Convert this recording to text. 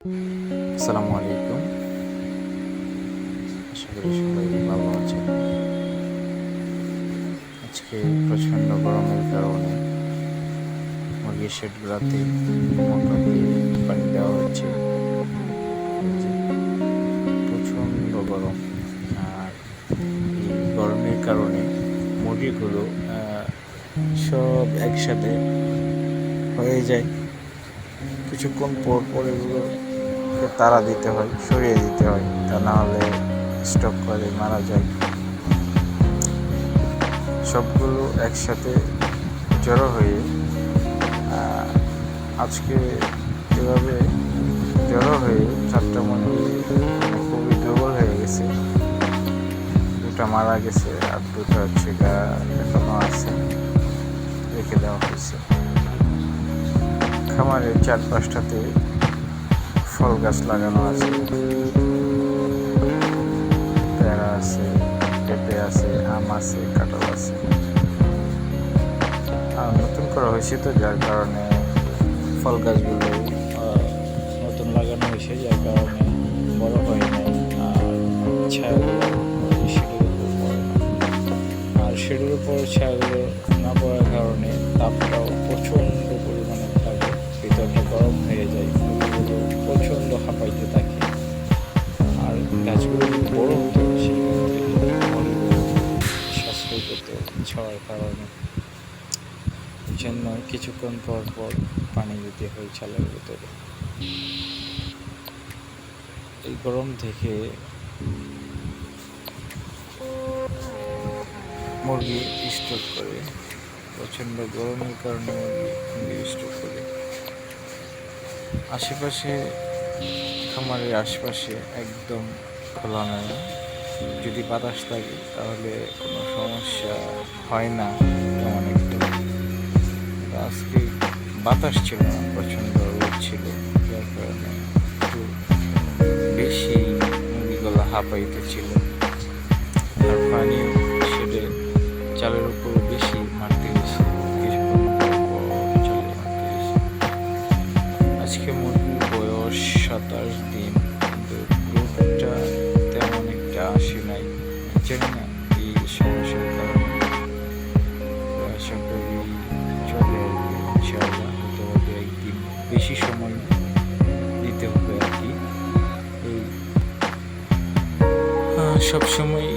আসসালামু আলাইকুম। আশা করি সবাই ভালো আছেন। আজকে প্রচণ্ড গরমের কারণে মুরগির শেডগুলোতে মোটর দিয়ে পানি দেওয়া হচ্ছে। এই যে প্রচণ্ড গরম, আর এই গরমের কারণে মুরগিগুলো সব একসাথে হয়ে যায়। কিছুক্ষণ পর পর এগুলোকে তাড়া দিতে হয়, সরিয়ে দিতে হয়, তা না হলে স্টক করে মারা যায়। সবগুলো একসাথে জড়ো হয়ে আজকে এভাবে জড়ো হয়ে চারটা মুরগি খুবই দুর্বল হয়ে গেছে। দুটা মারা গেছে আর দুটা এখনো আছে, রেখে দেওয়া হয়েছে। খামারের চারপাশটাতে ফল গাছ লাগানো আছে, পেয়ারা আছে, পেঁপে আছে, আম আছে, কাঁঠাল আছে। আর নতুন করা হয়েছে তো, যার কারণে ফল গাছগুলো নতুন লাগানো হয়েছে, যার কারণে বড় হয় না। আর ছায়াগুলো শেডের উপর পড়ে না, আর শেডের উপর ছায়াগুলো না পড়ার কারণে তাপটাও প্রচণ্ড পরিমাণে থাকে, ভিতরটা গরম হয়ে যায়, ফুলগুলো প্রচণ্ড হাঁপাইতে থাকে। আর গাছগুলো বড় হতো, সেক্ষেত্রে সাশ্রয় পেত ছড়ার কারণে। এই জন্য কিছুক্ষণ পর পর পানি দিতে হয় চালের ভিতরে। এই গরম থেকে মুরগি স্টক করে, প্রচণ্ড গরমের কারণে মুরগি স্টক করে। আশেপাশে, খামারের আশপাশে একদম খোলামেলা, যদি বাতাস থাকে তাহলে কোনো সমস্যা হয় না তেমন একটা। আজকে বাতাস ছিল না, প্রচণ্ড রোদ ছিল, যার কারণে একটু বেশি মুরগিগুলো হাঁপাইতে ছিল। আর পানিও সেটা চালের উপর বেশি মারতে গেছে, কিছুক্ষণ পর চালে মারতে গেছে। আজকে মুরগির বয়স 27 দিন, কিন্তু গ্রোথটা তেমন একটা আসে নাই। জানি না এই সমস্যার কারণে। আশা করি চলে আসবে ইনশাআল্লাহ। হতে হবে একদিন বেশি সময় দিতে হবে আর কি। এই সবসময়